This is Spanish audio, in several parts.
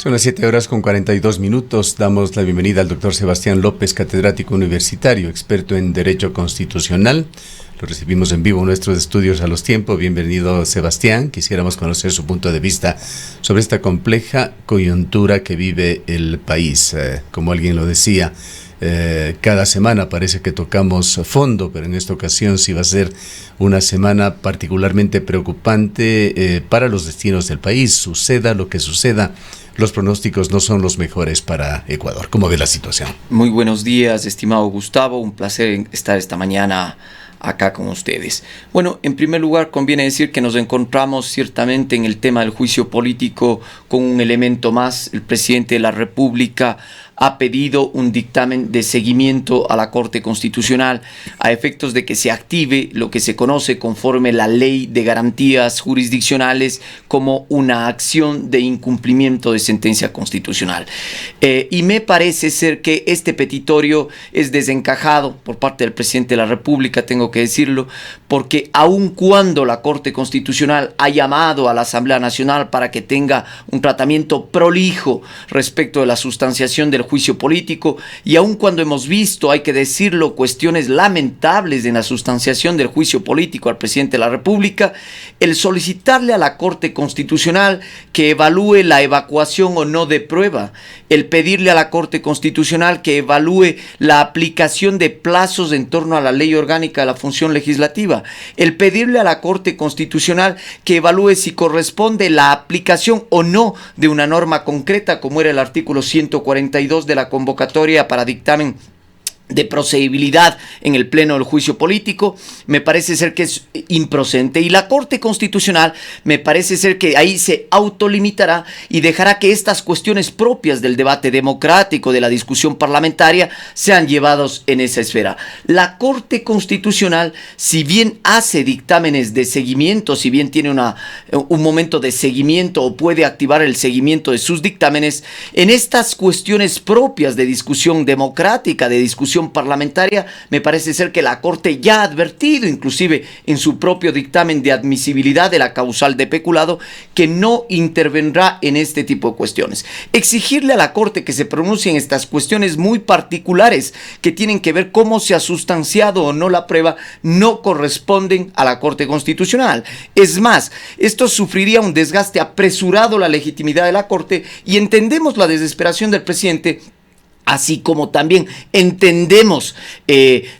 Son las 7:42. Damos la bienvenida al doctor Sebastián López, catedrático universitario, experto en Derecho Constitucional. Lo recibimos en vivo en nuestros estudios a los tiempos. Bienvenido, Sebastián. Quisiéramos conocer su punto de vista sobre esta compleja coyuntura que vive el país. Como alguien lo decía, cada semana parece que tocamos fondo, pero en esta ocasión sí va a ser una semana particularmente preocupante para los destinos del país. Suceda lo que suceda, los pronósticos no son los mejores para Ecuador. ¿Cómo ve la situación? Muy buenos días, estimado Gustavo. Un placer estar esta mañana acá con ustedes. Bueno, en primer lugar conviene decir que nos encontramos ciertamente en el tema del juicio político con un elemento más. El presidente de la República ha pedido un dictamen de seguimiento a la Corte Constitucional a efectos de que se active lo que se conoce conforme la Ley de Garantías Jurisdiccionales como una acción de incumplimiento de sentencia constitucional. Y me parece ser que este petitorio es desencajado por parte del presidente de la República, tengo que decirlo, porque aun cuando la Corte Constitucional ha llamado a la Asamblea Nacional para que tenga un tratamiento prolijo respecto de la sustanciación del juicio político, y aun cuando hemos visto, hay que decirlo, cuestiones lamentables en la sustanciación del juicio político al presidente de la República, el solicitarle a la Corte Constitucional que evalúe la evacuación o no de prueba, el pedirle a la Corte Constitucional que evalúe la aplicación de plazos en torno a la Ley Orgánica de la Función Legislativa, el pedirle a la Corte Constitucional que evalúe si corresponde la aplicación o no de una norma concreta, como era el artículo 142 de la convocatoria para dictamen de procedibilidad en el pleno del juicio político, me parece ser que es improcedente. Y la Corte Constitucional me parece ser que ahí se autolimitará y dejará que estas cuestiones propias del debate democrático, de la discusión parlamentaria, sean llevados en esa esfera. La Corte Constitucional, si bien hace dictámenes de seguimiento, si bien tiene un momento de seguimiento o puede activar el seguimiento de sus dictámenes, en estas cuestiones propias de discusión democrática, de discusión parlamentaria, me parece ser que la Corte ya ha advertido, inclusive en su propio dictamen de admisibilidad de la causal de peculado, que no intervendrá en este tipo de cuestiones. Exigirle a la Corte que se pronuncie en estas cuestiones muy particulares que tienen que ver cómo se ha sustanciado o no la prueba, no corresponden a la Corte Constitucional. Es más, esto sufriría un desgaste apresurado la legitimidad de la Corte, y entendemos la desesperación del presidente, así como también entendemos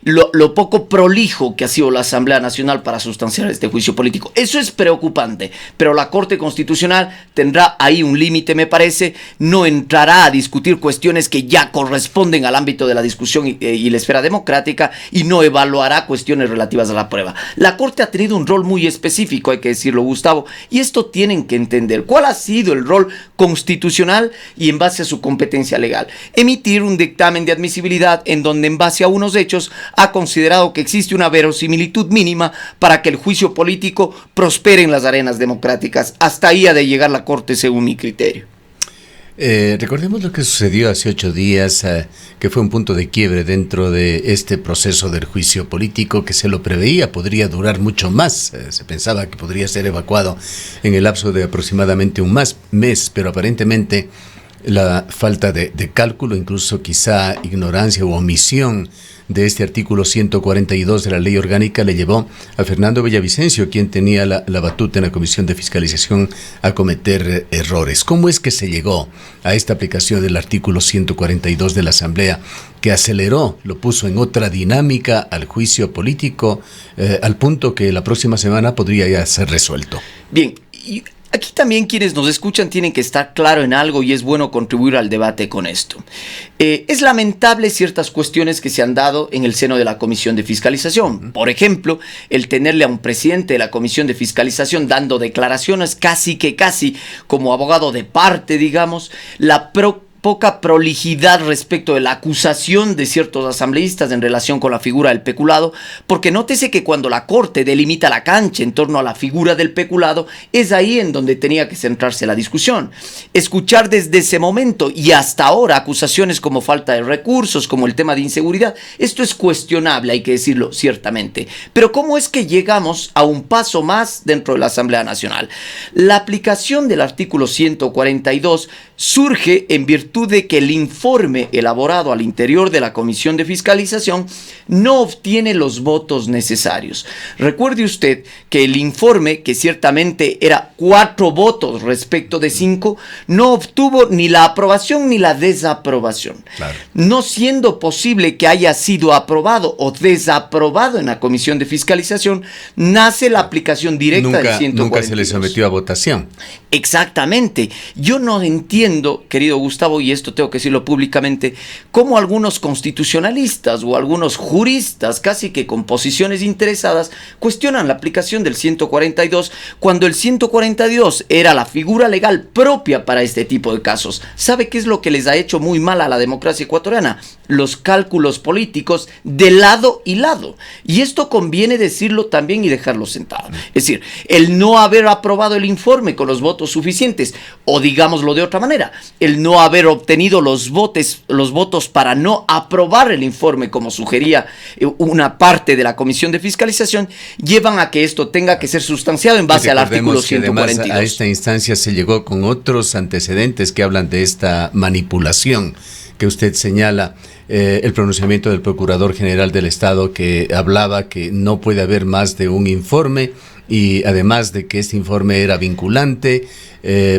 lo poco prolijo que ha sido la Asamblea Nacional para sustanciar este juicio político. Eso es preocupante, pero la Corte Constitucional tendrá ahí un límite, me parece. No entrará a discutir cuestiones que ya corresponden al ámbito de la discusión y la esfera democrática, y no evaluará cuestiones relativas a la prueba. La Corte ha tenido un rol muy específico, hay que decirlo, Gustavo, y esto tienen que entender. ¿Cuál ha sido el rol constitucional y en base a su competencia legal? Emitir un dictamen de admisibilidad en donde, en base a unos hechos, ha considerado que existe una verosimilitud mínima para que el juicio político prospere en las arenas democráticas. Hasta ahí ha de llegar la Corte, según mi criterio. Recordemos lo que sucedió hace 8 días, que fue un punto de quiebre dentro de este proceso del juicio político, que se lo preveía, podría durar mucho más. Se pensaba que podría ser evacuado en el lapso de aproximadamente un mes, pero aparentemente la falta de cálculo, incluso quizá ignorancia u omisión de este artículo 142 de la Ley Orgánica, le llevó a Fernando Villavicencio, quien tenía la batuta en la Comisión de Fiscalización, a cometer errores. ¿Cómo es que se llegó a esta aplicación del artículo 142 de la Asamblea, que aceleró, lo puso en otra dinámica al juicio político, al punto que la próxima semana podría ya ser resuelto? Bien, aquí también quienes nos escuchan tienen que estar claro en algo, y es bueno contribuir al debate con esto. Es lamentable ciertas cuestiones que se han dado en el seno de la Comisión de Fiscalización. Por ejemplo, el tenerle a un presidente de la Comisión de Fiscalización dando declaraciones casi como abogado de parte, digamos, la poca prolijidad respecto de la acusación de ciertos asambleístas en relación con la figura del peculado, porque nótese que cuando la Corte delimita la cancha en torno a la figura del peculado, es ahí en donde tenía que centrarse la discusión. Escuchar desde ese momento y hasta ahora acusaciones como falta de recursos, como el tema de inseguridad, esto es cuestionable, hay que decirlo ciertamente. Pero ¿cómo es que llegamos a un paso más dentro de la Asamblea Nacional? La aplicación del artículo 142 surge en virtud de que el informe elaborado al interior de la Comisión de Fiscalización no obtiene los votos necesarios. Recuerde usted que el informe, que ciertamente era 4 votos respecto de 5, no obtuvo ni la aprobación ni la desaprobación. Claro. No siendo posible que haya sido aprobado o desaprobado en la Comisión de Fiscalización, nace la aplicación directa del 142. Nunca se le sometió a votación. Exactamente. Yo no entiendo, querido Gustavo, y esto tengo que decirlo públicamente, cómo algunos constitucionalistas o algunos juristas, casi que con posiciones interesadas, cuestionan la aplicación del 142 cuando el 142 era la figura legal propia para este tipo de casos. ¿Sabe qué es lo que les ha hecho muy mal a la democracia ecuatoriana? Los cálculos políticos de lado y lado. Y esto conviene decirlo también y dejarlo sentado. Es decir, el no haber aprobado el informe con los votos suficientes, o digámoslo de otra manera, el no haber obtenido los votos para no aprobar el informe como sugería una parte de la Comisión de Fiscalización, llevan a que esto tenga que ser sustanciado en base al artículo 142. Además, a esta instancia se llegó con otros antecedentes que hablan de esta manipulación que usted señala, el pronunciamiento del Procurador General del Estado que hablaba que no puede haber más de un informe, y además de que este informe era vinculante,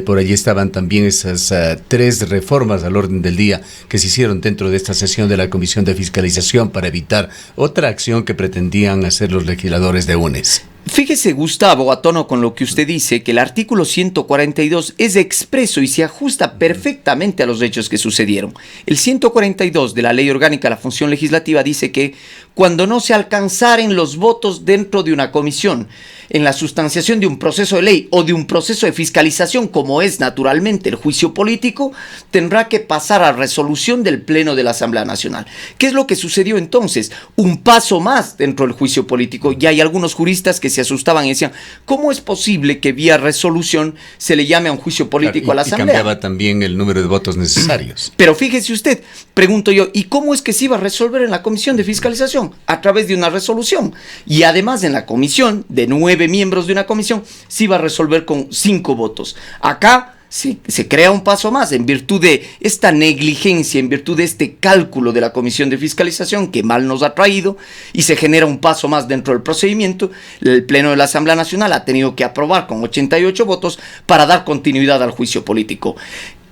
por allí estaban también esas 3 reformas al orden del día que se hicieron dentro de esta sesión de la Comisión de Fiscalización para evitar otra acción que pretendían hacer los legisladores de UNES. Fíjese, Gustavo, a tono con lo que usted dice, que el artículo 142 es expreso y se ajusta perfectamente a los hechos que sucedieron. El 142 de la Ley Orgánica de la Función Legislativa dice que cuando no se alcanzaren los votos dentro de una comisión, en la sustanciación de un proceso de ley o de un proceso de fiscalización, como es naturalmente el juicio político, tendrá que pasar a resolución del Pleno de la Asamblea Nacional. ¿Qué es lo que sucedió entonces? Un paso más dentro del juicio político. Y hay algunos juristas que se asustaban y decían, ¿cómo es posible que vía resolución se le llame a un juicio político a la Asamblea? Y cambiaba también el número de votos necesarios. Pero fíjese usted, pregunto yo, ¿y cómo es que se iba a resolver en la Comisión de Fiscalización? A través de una resolución. Y además en la comisión, de 9 miembros de una comisión, se iba a resolver con 5 votos. Acá se crea un paso más en virtud de esta negligencia, en virtud de este cálculo de la Comisión de Fiscalización que mal nos ha traído, y se genera un paso más dentro del procedimiento. El Pleno de la Asamblea Nacional ha tenido que aprobar con 88 votos para dar continuidad al juicio político.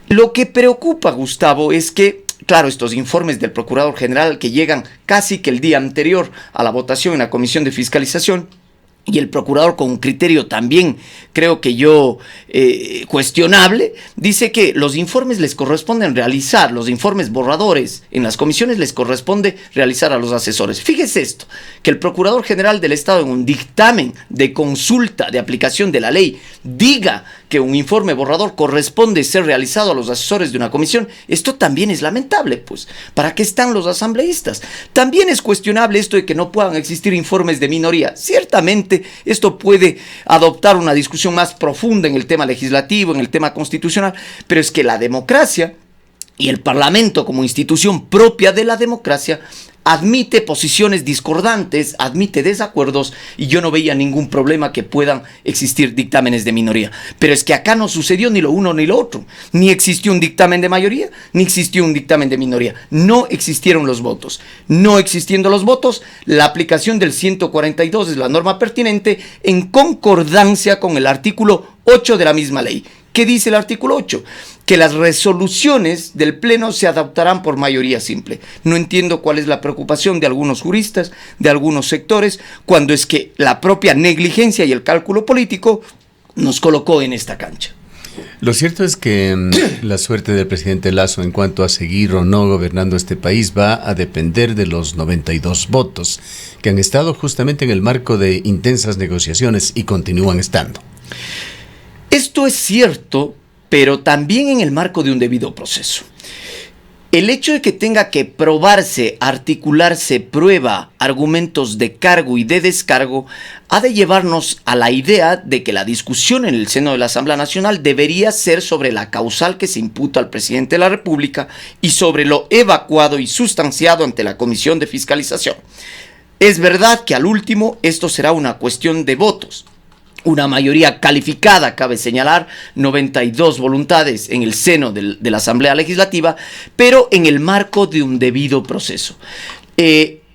Lo que preocupa, Gustavo, es que claro, estos informes del Procurador General que llegan casi que el día anterior a la votación en la Comisión de Fiscalización, y el procurador con un criterio también, creo que cuestionable, dice que los informes les corresponden realizar, los informes borradores en las comisiones les corresponde realizar a los asesores. Fíjese esto, que el Procurador General del Estado en un dictamen de consulta de aplicación de la ley diga que un informe borrador corresponde ser realizado a los asesores de una comisión. Esto también es lamentable, pues. ¿Para qué están los asambleístas? También es cuestionable esto de que no puedan existir informes de minoría. Ciertamente esto puede adoptar una discusión más profunda en el tema legislativo, en el tema constitucional, pero es que la democracia y el Parlamento como institución propia de la democracia admite posiciones discordantes, admite desacuerdos, y yo no veía ningún problema que puedan existir dictámenes de minoría. Pero es que acá no sucedió ni lo uno ni lo otro. Ni existió un dictamen de mayoría, ni existió un dictamen de minoría. No existieron los votos. No existiendo los votos, la aplicación del 142 es la norma pertinente en concordancia con el artículo 8 de la misma ley. ¿Qué dice el artículo 8? Que las resoluciones del Pleno se adoptarán por mayoría simple. No entiendo cuál es la preocupación de algunos juristas, de algunos sectores, cuando es que la propia negligencia y el cálculo político nos colocó en esta cancha. Lo cierto es que la suerte del presidente Lasso en cuanto a seguir o no gobernando este país va a depender de los 92 votos que han estado justamente en el marco de intensas negociaciones y continúan estando. Esto es cierto pero también en el marco de un debido proceso. El hecho de que tenga que probarse, articularse prueba, argumentos de cargo y de descargo, ha de llevarnos a la idea de que la discusión en el seno de la Asamblea Nacional debería ser sobre la causal que se imputa al presidente de la República y sobre lo evacuado y sustanciado ante la Comisión de Fiscalización. Es verdad que al último esto será una cuestión de votos. Una mayoría calificada, cabe señalar, 92 voluntades en el seno de la Asamblea Legislativa, pero en el marco de un debido proceso.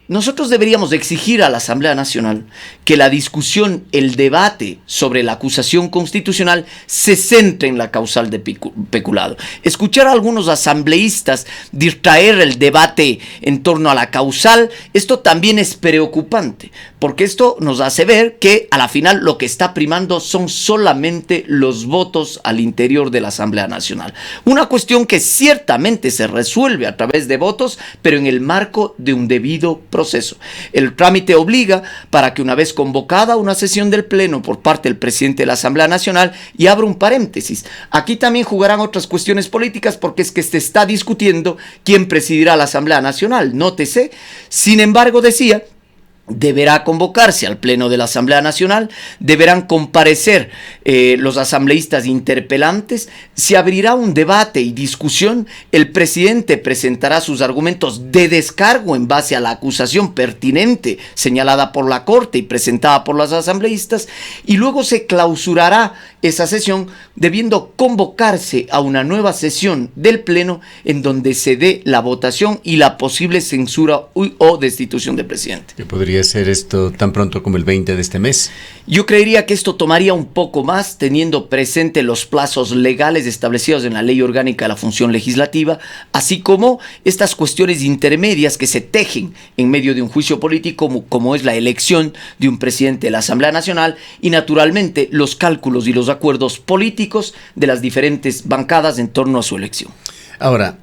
Nosotros deberíamos exigir a la Asamblea Nacional que la discusión, el debate sobre la acusación constitucional se centre en la causal de peculado. Escuchar a algunos asambleístas distraer el debate en torno a la causal, esto también es preocupante, porque esto nos hace ver que a la final lo que está primando son solamente los votos al interior de la Asamblea Nacional. Una cuestión que ciertamente se resuelve a través de votos, pero en el marco de un debido proceso. El trámite obliga para que una vez convocada una sesión del Pleno por parte del presidente de la Asamblea Nacional, y abro un paréntesis, aquí también jugarán otras cuestiones políticas porque es que se está discutiendo quién presidirá la Asamblea Nacional, nótese. Sin embargo, decía, deberá convocarse al Pleno de la Asamblea Nacional, deberán comparecer los asambleístas interpelantes, se abrirá un debate y discusión, el presidente presentará sus argumentos de descargo en base a la acusación pertinente señalada por la Corte y presentada por los asambleístas, y luego se clausurará esa sesión debiendo convocarse a una nueva sesión del Pleno en donde se dé la votación y la posible censura o destitución del presidente. ¿Qué podría ser esto tan pronto como el 20 de este mes? Yo creería que esto tomaría un poco más, teniendo presente los plazos legales establecidos en la Ley Orgánica de la Función Legislativa, así como estas cuestiones intermedias que se tejen en medio de un juicio político, como es la elección de un presidente de la Asamblea Nacional y, naturalmente, los cálculos y los acuerdos políticos de las diferentes bancadas en torno a su elección. Ahora,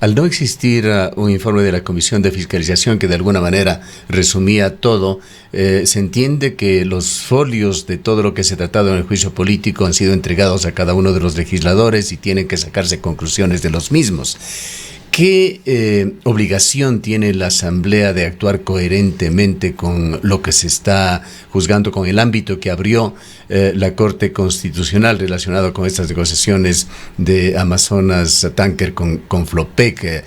al no existir un informe de la Comisión de Fiscalización que de alguna manera resumía todo, se entiende que los folios de todo lo que se ha tratado en el juicio político han sido entregados a cada uno de los legisladores y tienen que sacarse conclusiones de los mismos. ¿Qué obligación tiene la Asamblea de actuar coherentemente con lo que se está juzgando, con el ámbito que abrió la Corte Constitucional relacionado con estas negociaciones de Amazonas Tanker con Flopec?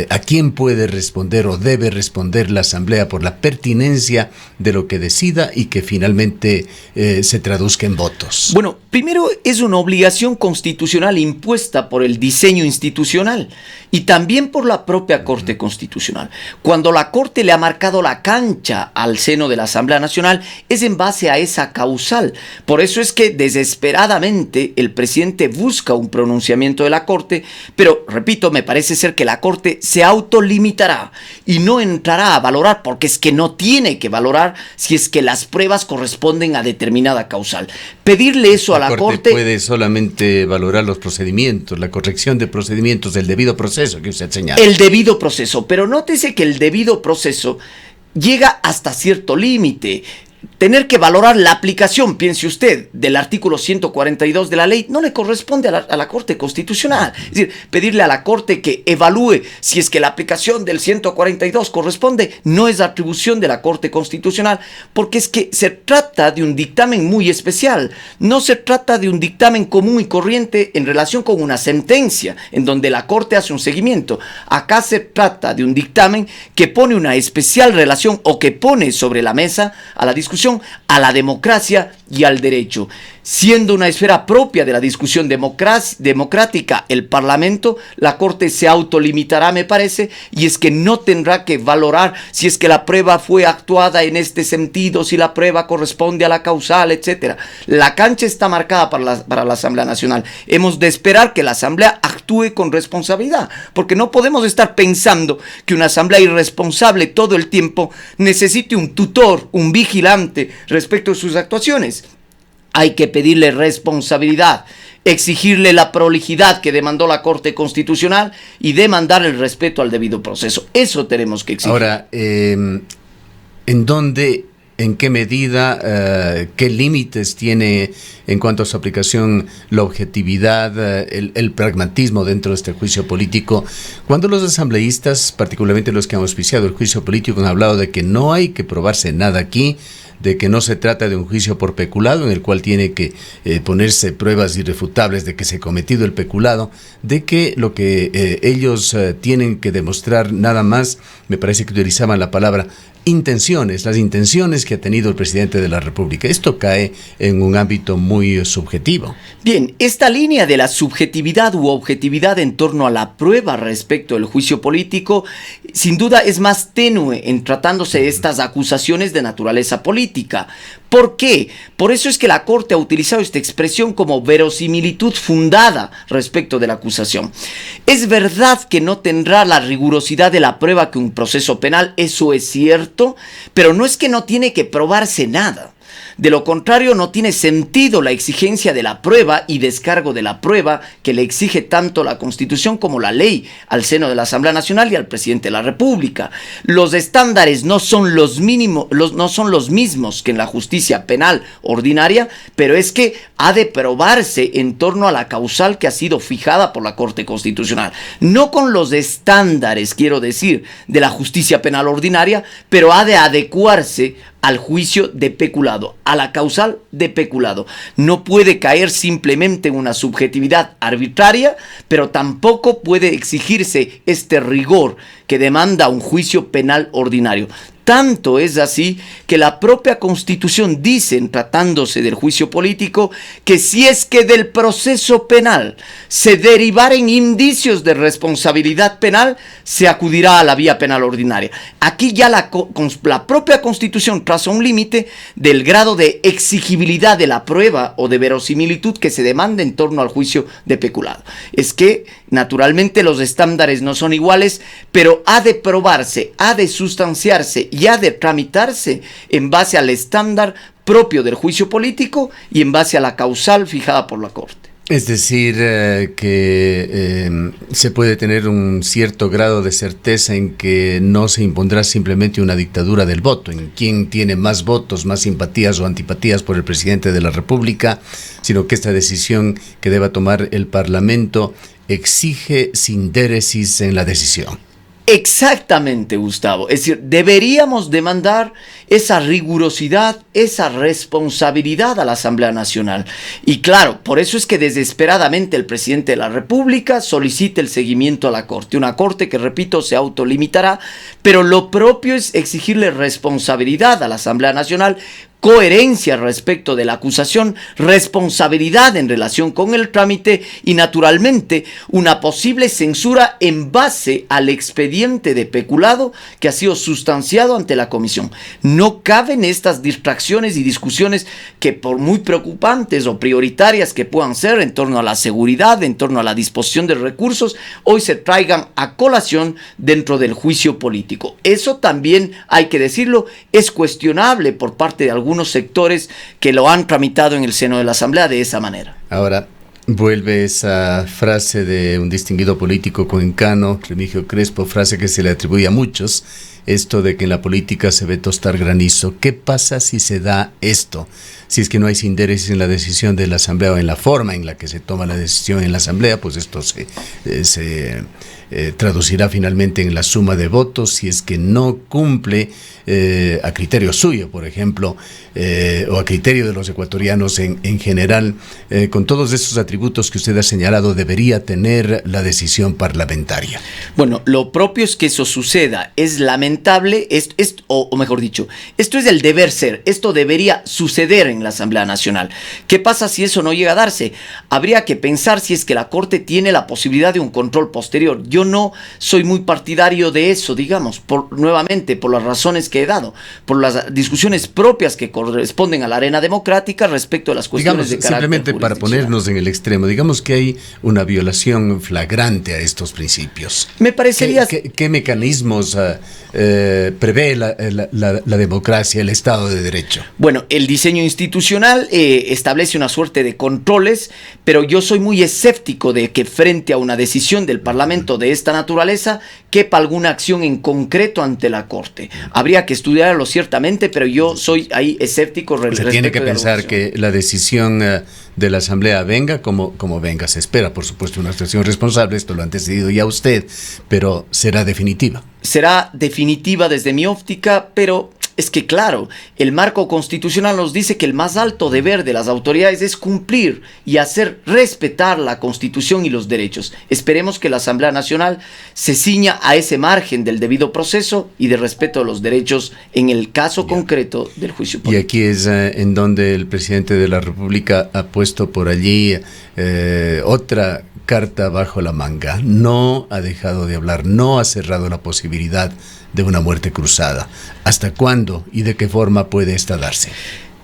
¿A quién puede responder o debe responder la Asamblea por la pertinencia de lo que decida y que finalmente se traduzca en votos? Bueno, primero es una obligación constitucional impuesta por el diseño institucional y también por la propia Corte Constitucional. Cuando la Corte le ha marcado la cancha al seno de la Asamblea Nacional, es en base a esa causal. Por eso es que desesperadamente el presidente busca un pronunciamiento de la Corte, pero, repito, me parece ser que la Corte se autolimitará y no entrará a valorar, porque es que no tiene que valorar si es que las pruebas corresponden a determinada causal. Pedirle eso a la Corte puede solamente valorar los procedimientos, la corrección de procedimientos del debido proceso que usted señala. El debido proceso, pero nótese que el debido proceso llega hasta cierto límite. Tener que valorar la aplicación, piense usted, del artículo 142 de la ley no le corresponde a la Corte Constitucional. Es decir, pedirle a la Corte que evalúe si es que la aplicación del 142 corresponde no es atribución de la Corte Constitucional, porque es que se trata de un dictamen muy especial. No se trata de un dictamen común y corriente en relación con una sentencia en donde la Corte hace un seguimiento. Acá se trata de un dictamen que pone una especial relación o que pone sobre la mesa a la discusión a la democracia y al derecho. Siendo una esfera propia de la discusión democrática el Parlamento, la Corte se autolimitará, me parece, y es que no tendrá que valorar si es que la prueba fue actuada en este sentido, si la prueba corresponde a la causal, etc. La cancha está marcada para la Asamblea Nacional. Hemos de esperar que la Asamblea actúe con responsabilidad, porque no podemos estar pensando que una Asamblea irresponsable todo el tiempo necesite un tutor, un vigilante respecto a sus actuaciones. Hay que pedirle responsabilidad, exigirle la prolijidad que demandó la Corte Constitucional y demandar el respeto al debido proceso. Eso tenemos que exigir. Ahora, ¿en dónde en qué medida, qué límites tiene en cuanto a su aplicación la objetividad, el pragmatismo dentro de este juicio político. Cuando los asambleístas, particularmente los que han auspiciado el juicio político, han hablado de que no hay que probarse nada aquí, de que no se trata de un juicio por peculado en el cual tiene que ponerse pruebas irrefutables de que se ha cometido el peculado, de que lo que ellos tienen que demostrar nada más, me parece que utilizaban la palabra intenciones, las intenciones que ha tenido el presidente de la República. Esto cae en un ámbito muy subjetivo. Bien, esta línea de la subjetividad u objetividad en torno a la prueba respecto del juicio político, sin duda es más tenue en tratándose de estas acusaciones de naturaleza política. ¿Por qué? Por eso es que la Corte ha utilizado esta expresión como verosimilitud fundada respecto de la acusación. Es verdad que no tendrá la rigurosidad de la prueba que un proceso penal, eso es cierto, pero no es que no tiene que probarse nada. De lo contrario, no tiene sentido la exigencia de la prueba y descargo de la prueba que le exige tanto la Constitución como la ley al seno de la Asamblea Nacional y al presidente de la República. Los estándares no son los mismos que en la justicia penal ordinaria, pero es que ha de probarse en torno a la causal que ha sido fijada por la Corte Constitucional. No con los estándares, quiero decir, de la justicia penal ordinaria, pero ha de adecuarse al juicio de peculado, a la causal de peculado. No puede caer simplemente en una subjetividad arbitraria, pero tampoco puede exigirse este rigor que demanda un juicio penal ordinario. Tanto es así que la propia Constitución dice, en tratándose del juicio político, que si es que del proceso penal se derivaren indicios de responsabilidad penal, se acudirá a la vía penal ordinaria. Aquí ya la propia Constitución traza un límite del grado de exigibilidad de la prueba o de verosimilitud que se demanda en torno al juicio de peculado. Es que, naturalmente, los estándares no son iguales, pero ha de probarse, ha de sustanciarse y ha de tramitarse en base al estándar propio del juicio político y en base a la causal fijada por la Corte. Es decir, que se puede tener un cierto grado de certeza en que no se impondrá simplemente una dictadura del voto, en quién tiene más votos, más simpatías o antipatías por el presidente de la República, sino que esta decisión que deba tomar el Parlamento exige sindéresis en la decisión. Exactamente, Gustavo. Es decir, deberíamos demandar esa rigurosidad, esa responsabilidad a la Asamblea Nacional. Y claro, por eso es que desesperadamente el presidente de la República solicita el seguimiento a la Corte. Una Corte que, repito, se autolimitará, pero lo propio es exigirle responsabilidad a la Asamblea Nacional, coherencia respecto de la acusación, responsabilidad en relación con el trámite y, naturalmente, una posible censura en base al expediente de peculado que ha sido sustanciado ante la comisión. No caben estas distracciones y discusiones que, por muy preocupantes o prioritarias que puedan ser en torno a la seguridad, en torno a la disposición de recursos, hoy se traigan a colación dentro del juicio político. Eso también, hay que decirlo, es cuestionable por parte de algunos sectores que lo han tramitado en el seno de la Asamblea de esa manera. Ahora, vuelve esa frase de un distinguido político cuencano, Remigio Crespo, frase que se le atribuye a muchos, esto de que en la política se ve tostar granizo. ¿Qué pasa si se da esto? Si es que no hay sindéresis en la decisión de la Asamblea o en la forma en la que se toma la decisión en la Asamblea, pues esto se traducirá finalmente en la suma de votos si es que no cumple a criterio suyo, por ejemplo, o a criterio de los ecuatorianos en general, con todos esos atributos que usted ha señalado, debería tener la decisión parlamentaria. Bueno, lo propio es que eso suceda. Es lamentable, o mejor dicho, esto es el deber ser, esto debería suceder en la Asamblea Nacional. ¿Qué pasa si eso no llega a darse? Habría que pensar si es que la Corte tiene la posibilidad de un control posterior. Yo no soy muy partidario de eso, digamos, nuevamente, por las razones que he dado, por las discusiones propias que corresponden a la arena democrática respecto a las cuestiones, digamos, de carácter simplemente para ponernos en el extremo, digamos que hay una violación flagrante a estos principios. Me parecería... ¿Qué mecanismos prevé la democracia, el Estado de Derecho? Bueno, el diseño institucional establece una suerte de controles, pero yo soy muy escéptico de que frente a una decisión del Parlamento de esta naturaleza, quepa alguna acción en concreto ante la Corte. Habría que estudiarlo ciertamente, pero yo soy ahí escéptico respecto. Se tiene que pensar que la decisión de la Asamblea venga como venga. Se espera, por supuesto, una actuación responsable, esto lo han decidido ya usted, pero será definitiva. Será definitiva desde mi óptica, pero es que claro, el marco constitucional nos dice que el más alto deber de las autoridades es cumplir y hacer respetar la Constitución y los derechos. Esperemos que la Asamblea Nacional se ciña a ese margen del debido proceso y de respeto a los derechos en el caso concreto del juicio político. Y aquí es en donde el presidente de la República ha puesto por allí otra carta bajo la manga. No ha dejado de hablar, no ha cerrado la posibilidad de una muerte cruzada. ¿Hasta cuándo y de qué forma puede esta darse?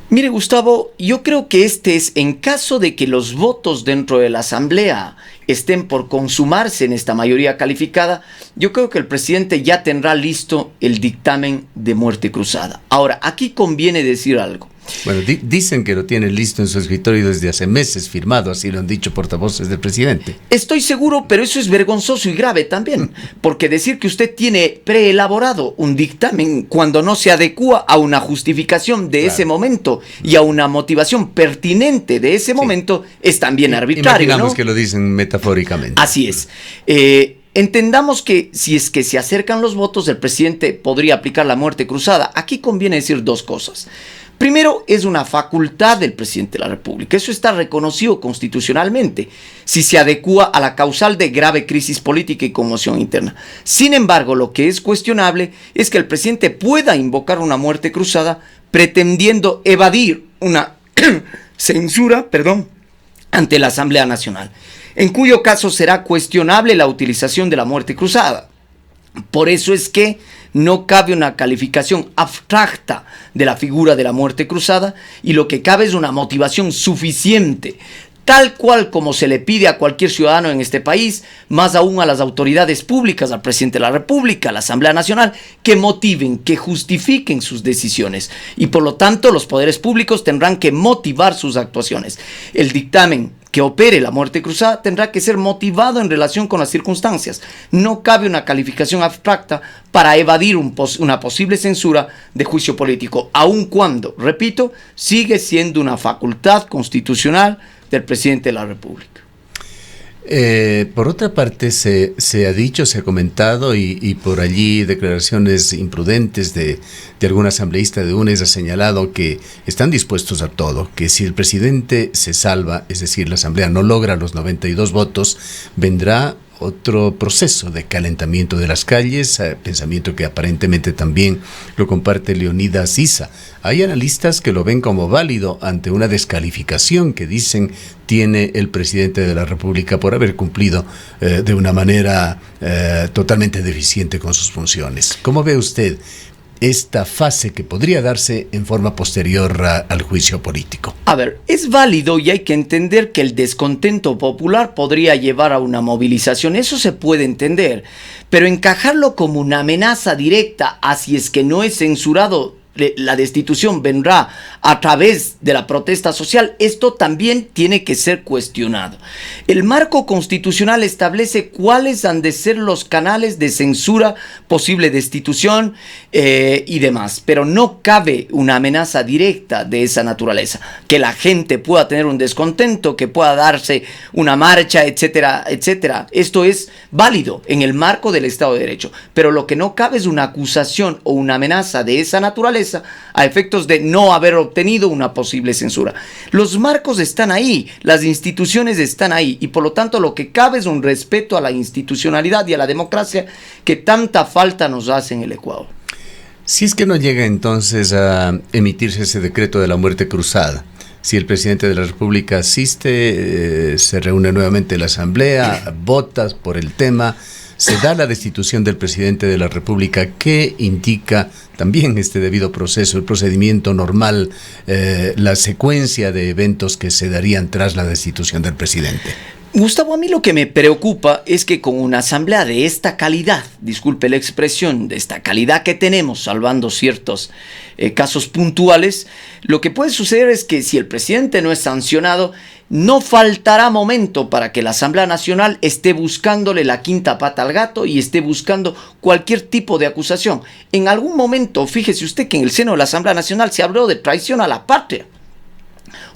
Mire, Gustavo, yo creo que en caso de que los votos dentro de la Asamblea estén por consumarse en esta mayoría calificada, yo creo que el presidente ya tendrá listo el dictamen de muerte cruzada. Ahora, aquí conviene decir algo. Bueno, dicen que lo tienen listo en su escritorio desde hace meses, firmado, así lo han dicho portavoces del presidente. Estoy seguro, pero eso es vergonzoso y grave también, porque decir que usted tiene preelaborado un dictamen cuando no se adecúa a una justificación de ese momento y a una motivación pertinente de ese momento es también arbitrario, Imaginamos, ¿no? que lo dicen metafóricamente. Así es. Entendamos que si es que se acercan los votos, el presidente podría aplicar la muerte cruzada. Aquí conviene decir dos cosas. Primero, es una facultad del presidente de la República. Eso está reconocido constitucionalmente, si se adecúa a la causal de grave crisis política y conmoción interna. Sin embargo, lo que es cuestionable es que el presidente pueda invocar una muerte cruzada pretendiendo evadir una censura, ante la Asamblea Nacional, en cuyo caso será cuestionable la utilización de la muerte cruzada. Por eso es que no cabe una calificación abstracta de la figura de la muerte cruzada y lo que cabe es una motivación suficiente, tal cual como se le pide a cualquier ciudadano en este país, más aún a las autoridades públicas, al presidente de la República, a la Asamblea Nacional, que motiven, que justifiquen sus decisiones. Y por lo tanto, los poderes públicos tendrán que motivar sus actuaciones. El dictamen que opere la muerte cruzada tendrá que ser motivado en relación con las circunstancias. No cabe una calificación abstracta para evadir una posible censura de juicio político, aun cuando, repito, sigue siendo una facultad constitucional del presidente de la República. Por otra parte, se ha dicho, se ha comentado y por allí declaraciones imprudentes de algún asambleísta de UNES ha señalado que están dispuestos a todo, que si el presidente se salva, es decir, la asamblea no logra los 92 votos, vendrá otro proceso de calentamiento de las calles, pensamiento que aparentemente también lo comparte Leonidas Issa. Hay analistas que lo ven como válido ante una descalificación que dicen tiene el presidente de la República por haber cumplido de una manera totalmente deficiente con sus funciones. ¿Cómo ve usted esta fase que podría darse en forma posterior al juicio político? A ver, es válido y hay que entender que el descontento popular podría llevar a una movilización, eso se puede entender, pero encajarlo como una amenaza directa a si es que no es censurado, la destitución vendrá a través de la protesta social, esto también tiene que ser cuestionado. El marco constitucional establece cuáles han de ser los canales de censura, posible destitución y demás, pero no cabe una amenaza directa de esa naturaleza, que la gente pueda tener un descontento, que pueda darse una marcha, etcétera, etcétera. Esto es válido en el marco del Estado de Derecho, pero lo que no cabe es una acusación o una amenaza de esa naturaleza a efectos de no haber obtenido una posible censura. Los marcos están ahí, las instituciones están ahí y por lo tanto lo que cabe es un respeto a la institucionalidad y a la democracia que tanta falta nos hace en el Ecuador. Si es que no llega entonces a emitirse ese decreto de la muerte cruzada, si el presidente de la República asiste, se reúne nuevamente la Asamblea, vota por el tema, se da la destitución del presidente de la República, ¿qué indica también este debido proceso, el procedimiento normal, la secuencia de eventos que se darían tras la destitución del presidente? Gustavo, a mí lo que me preocupa es que con una asamblea de esta calidad, disculpe la expresión, de esta calidad que tenemos, salvando ciertos casos puntuales, lo que puede suceder es que si el presidente no es sancionado, no faltará momento para que la Asamblea Nacional esté buscándole la quinta pata al gato y esté buscando cualquier tipo de acusación. En algún momento, fíjese usted que en el seno de la Asamblea Nacional se habló de traición a la patria.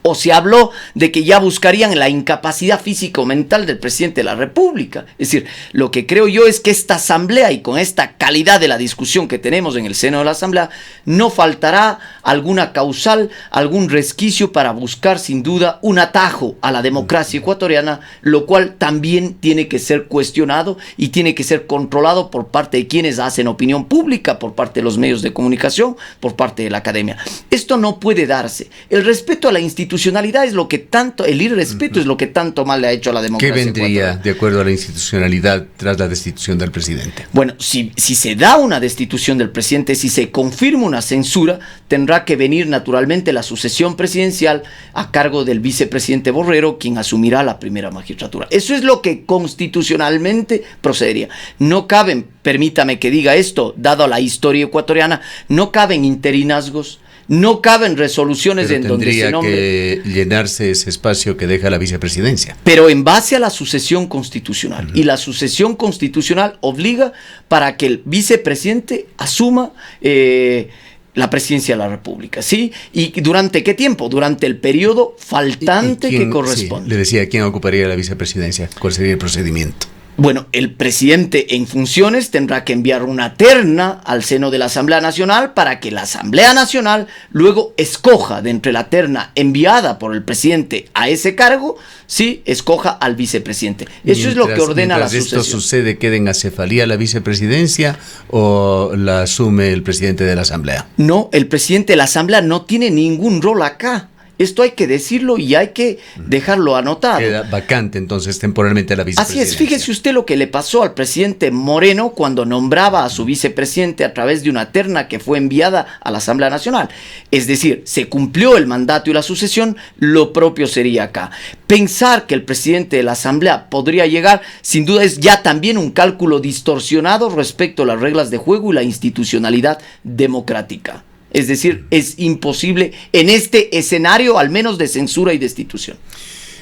O se habló de que ya buscarían la incapacidad física o mental del presidente de la República. Es decir, lo que creo yo es que esta asamblea y con esta calidad de la discusión que tenemos en el seno de la asamblea, no faltará alguna causal, algún resquicio para buscar sin duda un atajo a la democracia ecuatoriana, lo cual también tiene que ser cuestionado y tiene que ser controlado por parte de quienes hacen opinión pública, por parte de los medios de comunicación, por parte de la academia. Esto no puede darse. El respeto a la institucionalidad es lo que tanto, el irrespeto es lo que tanto mal le ha hecho a la democracia. ¿Qué vendría de acuerdo a la institucionalidad tras la destitución del presidente? Bueno, si se da una destitución del presidente, si se confirma una censura, tendrá que venir naturalmente la sucesión presidencial a cargo del vicepresidente Borrero, quien asumirá la primera magistratura. Eso es lo que constitucionalmente procedería. No caben, permítame que diga esto, dado la historia ecuatoriana, no caben interinazgos. No caben resoluciones en donde se nombre. Tendría que llenarse ese espacio que deja la vicepresidencia. Pero en base a la sucesión constitucional. Y la sucesión constitucional obliga para que el vicepresidente asuma la presidencia de la República, ¿sí? ¿Y durante qué tiempo? Durante el periodo faltante que corresponde. Sí, le decía, ¿quién ocuparía la vicepresidencia? ¿Cuál sería el procedimiento? Bueno, el presidente en funciones tendrá que enviar una terna al seno de la Asamblea Nacional para que la Asamblea Nacional luego escoja de entre la terna enviada por el presidente a ese cargo, sí, escoja al vicepresidente. Eso es lo que ordena la sucesión. ¿Esto sucede, queda en acefalía la vicepresidencia o la asume el presidente de la Asamblea? No, el presidente de la Asamblea no tiene ningún rol acá. Esto hay que decirlo y hay que dejarlo anotado. Queda vacante entonces temporalmente la vicepresidencia. Así es, fíjese usted lo que le pasó al presidente Moreno cuando nombraba a su vicepresidente a través de una terna que fue enviada a la Asamblea Nacional. Es decir, se cumplió el mandato y la sucesión, lo propio sería acá. Pensar que el presidente de la Asamblea podría llegar, sin duda es ya también un cálculo distorsionado respecto a las reglas de juego y la institucionalidad democrática. Es decir, es imposible en este escenario, al menos de censura y destitución.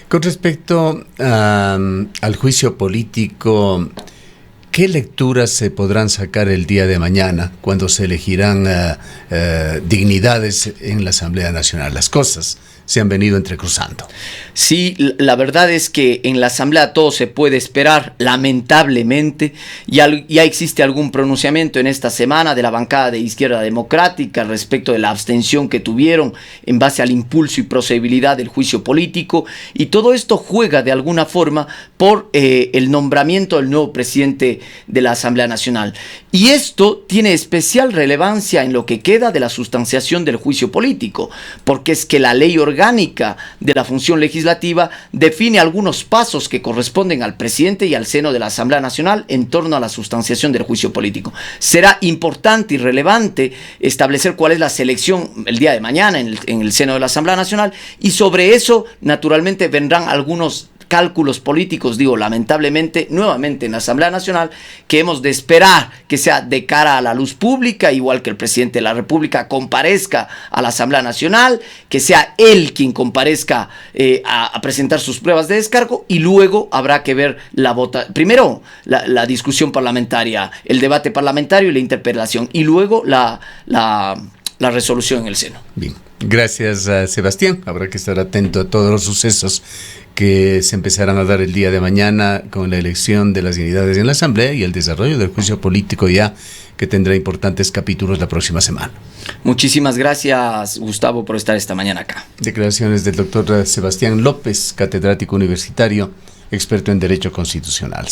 Con respecto al juicio político, ¿qué lecturas se podrán sacar el día de mañana cuando se elegirán dignidades en la Asamblea Nacional? Las cosas se han venido entrecruzando. Sí, la verdad es que en la Asamblea todo se puede esperar, lamentablemente. Ya existe algún pronunciamiento en esta semana de la bancada de Izquierda Democrática respecto de la abstención que tuvieron en base al impulso y procedibilidad del juicio político, y todo esto juega de alguna forma por el nombramiento del nuevo presidente de la Asamblea Nacional. Y esto tiene especial relevancia en lo que queda de la sustanciación del juicio político, porque es que la ley orgánica de la función legislativa define algunos pasos que corresponden al presidente y al seno de la Asamblea Nacional en torno a la sustanciación del juicio político. Será importante y relevante establecer cuál es la selección el día de mañana en el seno de la Asamblea Nacional, y sobre eso naturalmente vendrán algunos cálculos políticos, digo, lamentablemente, nuevamente en la Asamblea Nacional, que hemos de esperar que sea de cara a la luz pública, igual que el presidente de la República comparezca a la Asamblea Nacional, que sea él quien comparezca a presentar sus pruebas de descargo, y luego habrá que ver primero la discusión parlamentaria, el debate parlamentario y la interpelación, y luego la resolución en el seno. Bien, gracias a Sebastián. Habrá que estar atento a todos los sucesos que se empezarán a dar el día de mañana con la elección de las dignidades en la Asamblea y el desarrollo del juicio político ya que tendrá importantes capítulos la próxima semana. Muchísimas gracias, Gustavo, por estar esta mañana acá. Declaraciones del doctor Sebastián López, catedrático universitario, experto en Derecho Constitucional.